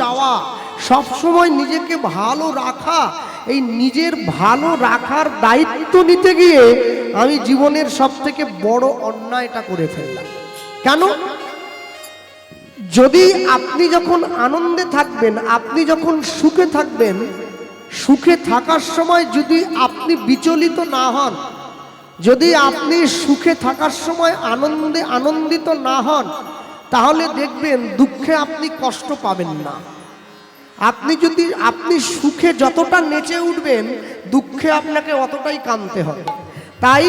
চাওয়া, সব সময় নিজেকে ভালো রাখা, এই নিজের ভালো রাখার দায়িত্ব নিতে গিয়ে আমি জীবনের সবথেকে বড় অন্যায়টা করে ফেললাম। কেন? যদি আপনি যখন আনন্দে থাকবেন, আপনি যখন সুখে থাকবেন, সুখে থাকার সময় যদি আপনি বিচলিত না হন, যদি আপনি সুখে থাকার সময় আনন্দিত না হন, তাহলে দেখবেন দুঃখে আপনি কষ্ট পাবেন না। আপনি সুখে যতটা নেচে উঠবেন, দুঃখে আপনাকে অতটাই কাঁদতে হবে। তাই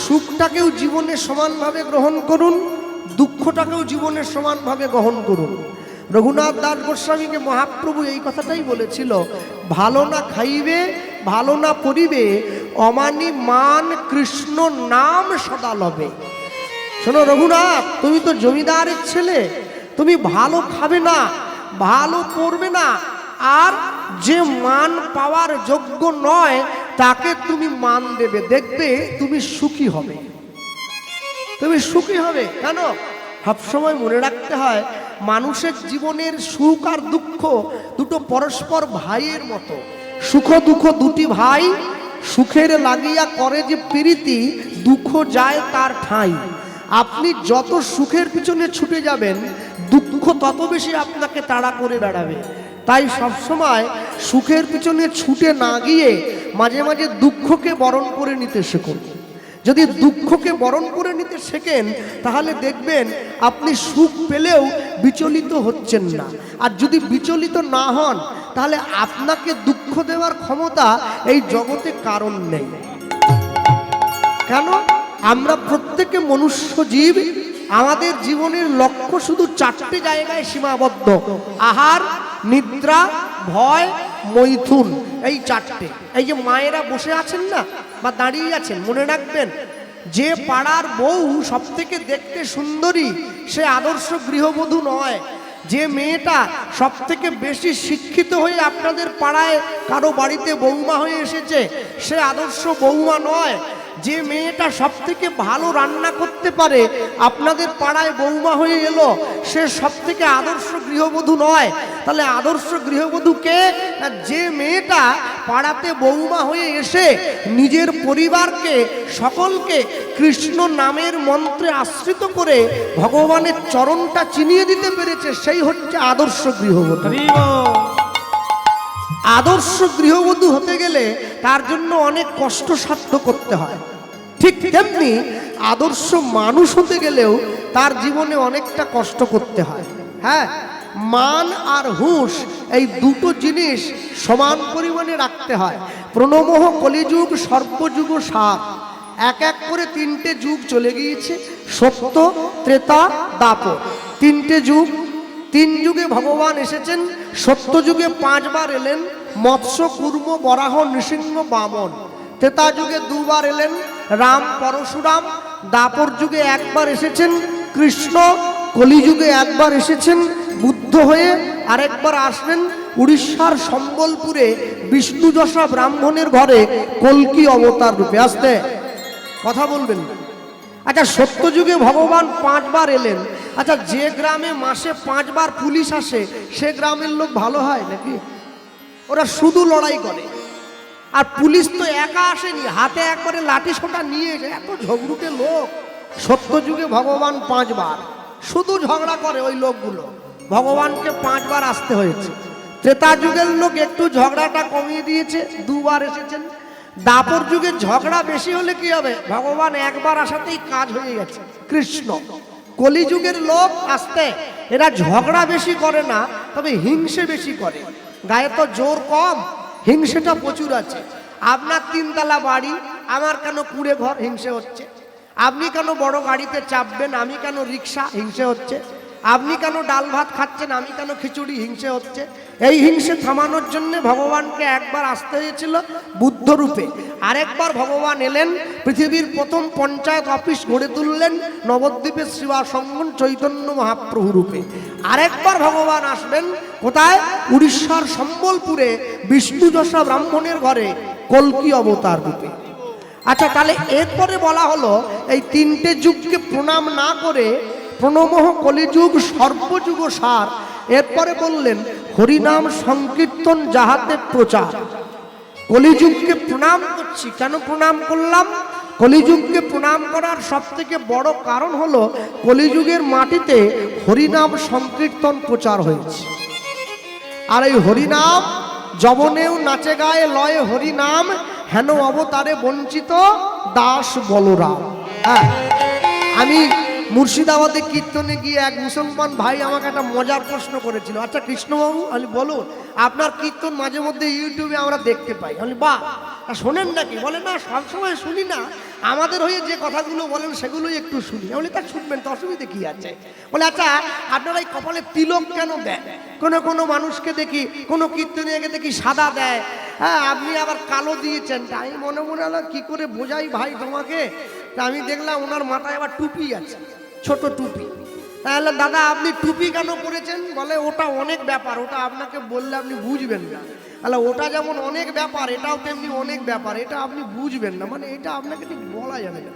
সুখটাকেও জীবনে সমানভাবে গ্রহণ করুন, দুঃখটাকেও জীবনের সমানভাবে গ্রহণ করুন। রঘুনাথ দাস গোস্বামীকে মহাপ্রভু এই কথাটাই বলেছিল, ভালো না খাইবে ভালো না পরিবে, অমানি মান কৃষ্ণ নাম সদা লবে। শোনো রঘুনাথ, তুমি তো জমিদারের ছেলে, তুমি ভালো খাবে না, ভালো পড়বে না, আর যে মান পাওয়ার যোগ্য নয় তাকে তুমি মান দেবে, দেখবে তুমি সুখী হবে, তুমি সুখী হবে। কেন? সবসময় মনে রাখতে হয়, মানুষের জীবনের সুখ আর দুঃখ দুটো পরস্পর ভাইয়ের মতো। সুখ দুঃখ দুটি ভাই, সুখের লাগিয়া করে যে প্রীতি, দুঃখ যায় তার ঠাঁই। আপনি যত সুখের পিছনে ছুটে যাবেন, দুঃখ তত বেশি আপনাকে তাড়া করে বেড়াবে। তাই সবসময় সুখের পিছনে ছুটে না গিয়ে মাঝে মাঝে দুঃখকে বরণ করে নিতে শিখুন। যদি দুঃখকে বরণ করে নিতে শেখেন, তাহলে দেখবেন আপনি সুখ পেলেও বিচলিত হচ্ছেন না। আর যদি বিচলিত না হন, তাহলে আপনাকে দুঃখ দেওয়ার ক্ষমতা এই জগতে কারণ নেই। কেন? আমরা প্রত্যেকে মনুষ্য জীব, আমাদের জীবনের লক্ষ্য শুধু চারটে জায়গায় সীমাবদ্ধ: আহার, নিদ্রা, ভয়, মৈথুন। এই চারটে। এই যে মায়েরা বসে আছেন না, বা দাঁড়িয়ে আছেন, মনে রাখবেন, যে পাড়ার বউ সব থেকে দেখতে সুন্দরী সে আদর্শ গৃহবধূ নয়। যে মেয়েটা সব থেকে বেশি শিক্ষিত হয়ে আপনাদের পাড়ায় কারো বাড়িতে বৌমা হয়ে এসেছে সে আদর্শ বৌমা নয়। যে মেয়েটা সব থেকে ভালো রান্না করতে পারে আপনাদের পাড়ায় বৌমা হয়ে এলো, সে সব থেকে আদর্শ গৃহবধূ নয়। তাহলে আদর্শ গৃহবধূ কে? যে মেয়েটা পাড়াতে বৌমা হয়ে এসে নিজের পরিবারকে, সকলকে কৃষ্ণ নামের মন্ত্রে আশ্রিত করে ভগবানের চরণটা চিনিয়ে দিতে পেরেছে, সেই হচ্ছে আদর্শ গৃহবধূ। আদর্শ গৃহবধূ হতে গেলে তার জন্য অনেক কষ্ট সাধ্য করতে হয়। ঠিক তেমনি আদর্শ মানুষ হতে গেলেও তার জীবনে অনেকটা কষ্ট করতে হয়। হ্যাঁ, মান আর হুঁশ এই দুটো জিনিস সমান পরিমাণে রাখতে হয়। প্রণমোহ কলিযুগ সর্বযুগ সার, এক এক করে তিনটে যুগ চলে গিয়েছে: সত্য, ত্রেতা, দাপর। তিনটে যুগ, তিন যুগে ভগবান এসেছেন। সত্য যুগে 5 বার এলেন, মৎস্য, কুর্ম, বরাহ, নৃসিংহ, বামন। ত্রেতা যুগে 2 বার এলেন, রাম, পরশুরাম। দাপর যুগে 1 বার এসেছেন কৃষ্ণ। কলিযুগে 1 বার এসেছেন বুদ্ধ হয়ে, আরেকবার আসবেন উড়িষ্যার সম্বলপুরে বিষ্ণুযশা ব্রাহ্মণের ঘরে কল্কি অবতার রূপে। আসতে কথা বলবেন না। আচ্ছা, সত্য যুগে ভগবান 5 বার এলেন। আচ্ছা, যে গ্রামে মাসে 5 বার পুলিশ আসে সে গ্রামের লোক ভালো হয় নাকি? ওরা শুধু লড়াই করে। আর পুলিশ তো একা আসেনি, হাতে একবারে লাঠি সোটা নিয়ে যায়, এত ঝগড়ুটে লোক। সত্য যুগে ভগবান 5 বার শুধু ঝগড়া করে ওই লোকগুলো, ভগবানকে 5 বার আসতে হয়েছে। ত্রেতা যুগের লোক একটু ঝগড়াটা কমিয়ে দিয়েছে, 2 বার এসেছেন। দাপর যুগে ঝগড়া বেশি হলে কি হবে? ভগবান 1 বার আসাতেই কাজ হয়ে গেছে, কৃষ্ণ। কলিযুগের লোক আসতে, এরা ঝগড়া বেশি করে না, তবে হিংসে বেশি করে। গায়ে তো জোর কম, হিংসেটা প্রচুর আছে। আপনার 3 তলা বাড়ি, আমার কেন কুড়ে ঘর, হিংসে হচ্ছে। আপনি কেন বড় গাড়িতে চাপবেন, আমি কেন রিক্সা, হিংসে হচ্ছে। আপনি কেন ডাল ভাত খাচ্ছেন, আমি কেন খিচুড়ি, হিংসে হচ্ছে। এই হিংসে থামানোর জন্য ভগবানকে 1 বার আসতে হয়েছিল বুদ্ধ রূপে। আরেকবার ভগবান এলেন, পৃথিবীর প্রথম পঞ্চায়েত অফিস গড়ে তুললেন নবদ্বীপের শিবাসঙ্গন চৈতন্য মহাপ্রভু রূপে। আরেকবার ভগবান আসবেন কোথায়? উড়িষ্যার সম্বলপুরে বিষ্ণুযশা ব্রাহ্মণের ঘরে কল্কি অবতার রূপে। আচ্ছা, তাহলে এরপরে বলা হলো এই 3টে যুগকে প্রণাম না করে প্রণমোহ কলিযুগ সর্বযুগ সার, এরপরে বললেন হরিনাম সংকীর্তন যাহাতে প্রচার। কলিযুগকে প্রণাম করছি। কেন প্রণাম করলাম? কলিযুগকে প্রণাম করার সব থেকে বড় কারণ হলো কলিযুগের মাটিতে হরিনাম সংকীর্তন প্রচার হয়েছে। আর এই হরিনাম যবনেও নাচে গায়ে লয়ে হরিনাম, হেন অবতারে বঞ্চিত দাস বলরাম। হ্যাঁ, আমি মুর্শিদাবাদে কীর্তনে গিয়ে এক মুসলমান ভাই আমাকে একটা মজার প্রশ্ন করেছিল, আচ্ছা কৃষ্ণবাবু, আমি বলুন আপনার কীর্তন মাঝে মধ্যে ইউটিউবে আমরা দেখতে পাই। আমি বাহ, শোনেন নাকি? বলে না, সবসময় শুনি না, আমাদের হয়ে যে কথাগুলো বলেন সেগুলোই একটু শুনি। বলি তা শুনবেন তো, অসুবিধে কি আছে? বলে আচ্ছা আপনারা এই কপালে তিলক কেন দেন? কোনো মানুষকে দেখি, কোনো কীর্তনীয়কে দেখি সাদা দেয়, হ্যাঁ আপনি আবার কালো দিয়েছেন। তাই মনে মনে হলো কি করে বোঝাই ভাই তোমাকে। তা আমি দেখলাম ওনার মাথায় আবার টুপি আছে, ছোট টুপি। তাহলে দাদা আপনি টুপি কেন পরেছেন? বলে ওটা অনেক ব্যাপার, ওটা আপনাকে বললে আপনি বুঝবেন না। তাহলে ওটা যেমন অনেক ব্যাপার, এটাও তেমনি অনেক ব্যাপার, এটা আপনি বুঝবেন না, মানে এটা আপনাকে ঠিক বলা যাবে না।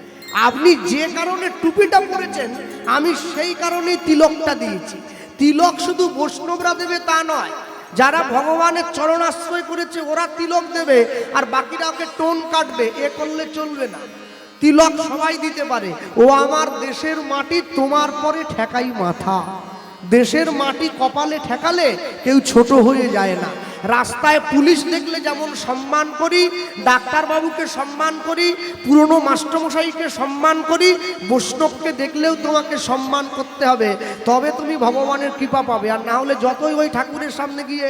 আপনি যে কারণে টুপিটা পরেছেন আমি সেই কারণেই তিলকটা দিয়েছি। তিলক শুধু বৈষ্ণবরা দেবে তা নয়, যারা ভগবানের চরণ আশ্রয় করেছে ওরা তিলক দেবে, আর বাকিরা ওকে টোন কাটবে, এ করলে চলবে না। তিলক সবাই দিতে পারে। ও আমার দেশের মাটি তোমার পরে ঠেকাই মাথা। দেশের মাটি কপালে ঠেকালে কেউ ছোট হয়ে যায় না। রাস্তায় পুলিশ দেখলে যেমন সম্মান করি, ডাক্তারবাবুকে সম্মান করি, পুরনো মাস্টারমশাইকে সম্মান করি, বৈষ্ণবকে দেখলেও তোমাকে সম্মান করতে হবে, তবে তুমি ভগবানের কৃপা পাবে। আর না হলে যতই ওই ঠাকুরের সামনে গিয়ে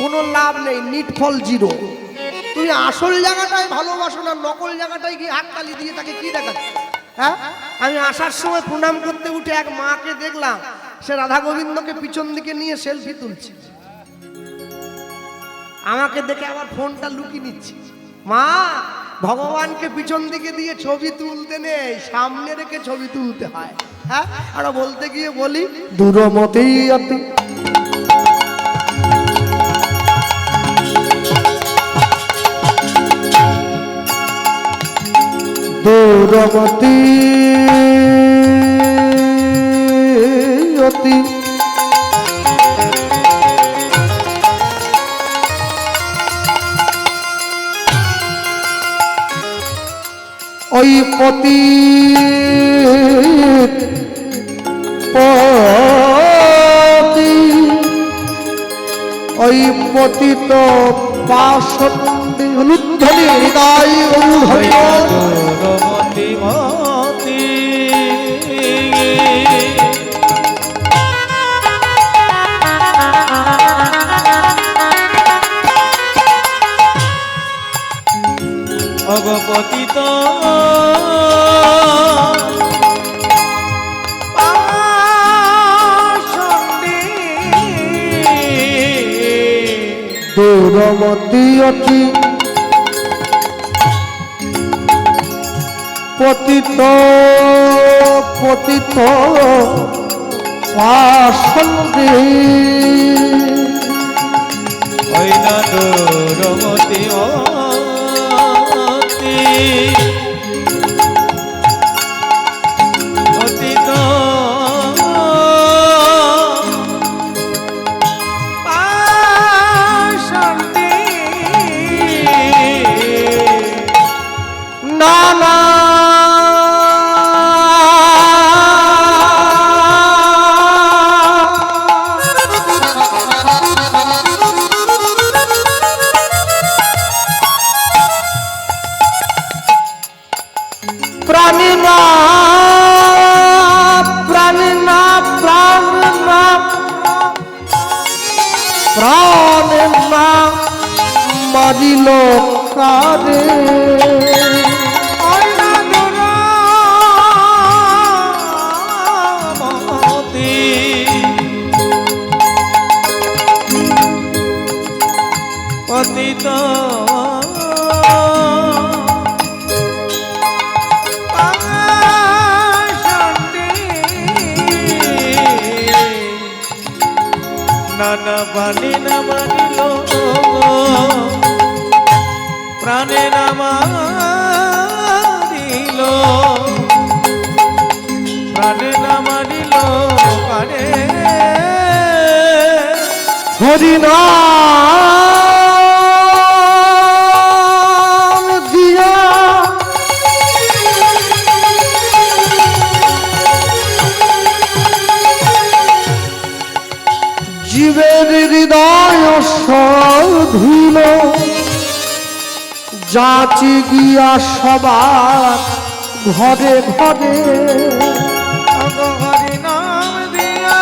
কোনো লাভ নেই, নিটফল জিরো। তুমি আসল জায়গাটায় ভালোবাসো না, নকল জায়গাটায় গিয়ে হাততালি দিয়ে তাকে কি দেখাচ্ছে? হ্যাঁ, আমি আসার সময় প্রণাম করতে উঠে এক মাকে দেখলাম, সে রাধা গোবিন্দকে পিছন দিকে নিয়ে সেলফি তুলছে। আমাকে দেখে আবার ফোনটা লুকিয়ে নিচ্ছে। মা, ভগবানকে পিছন দিকে দিয়ে ছবি তুলতে নেই, সামনে রেখে ছবি তুলতে হয়। হ্যাঁ, আর বলতে গিয়ে বলি দূরমতি অতি দূরমতি অতি ওই পতি পতি ওই পতিত পাশন্ডি হলুদ্ধলি হৃদয় দূরমতি মতি অগপতিত দূরমতি অতি পতিত পতিত পাশন্ডি ওই না দূরমতি মতি পতিত পাশন্ডি নানা প্রাণিনা প্রাণিনা প্রাণিনা প্রাণিনা মারিল কারে পতিত নানা বাণী না মানিল প্রাণে না মারিল প্রাণে না মানিল হরি নাম দিয়া জীবের হৃদয় সধিল যাচি গিয়া সবার ঘরে ঘরে আগো হরি নাম দিয়া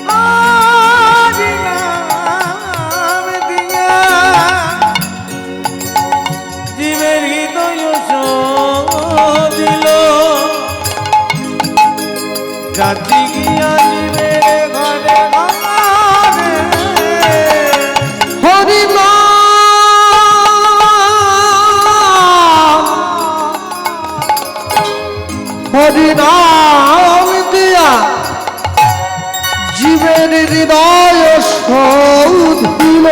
হরি নাম দিয়া জীবের হৃদয় দিল জাতি গিয়া জীবের ঘরে ঘরে হরি নাম দিয়া জীবের হৃদয় সৌধিল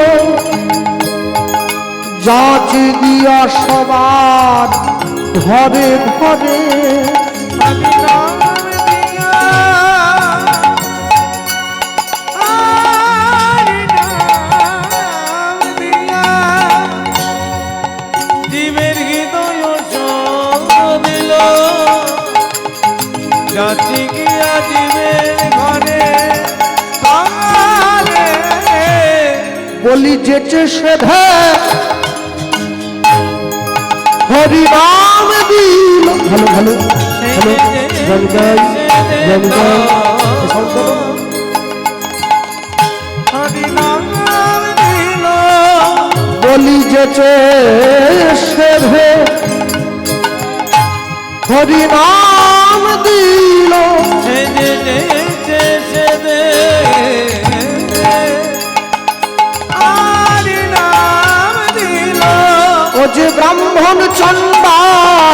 যাচি দিয়া সবার ঘরে ঘরে হরি নাম দিয়া হরি নাম দিয়া জীবের হৃদয় দিল জাতি গিয়া জীবের ঘরে ঘরে বলি যেচে সেধে হরি নাম দিল ভালো ভালো ভালো জনগণ জনগণ হরি নাম দিল বলি যেচে সেধে হরি নাম দিল সে দে হরি নাম দিল ও যে ব্রাহ্মণ চন্ডাল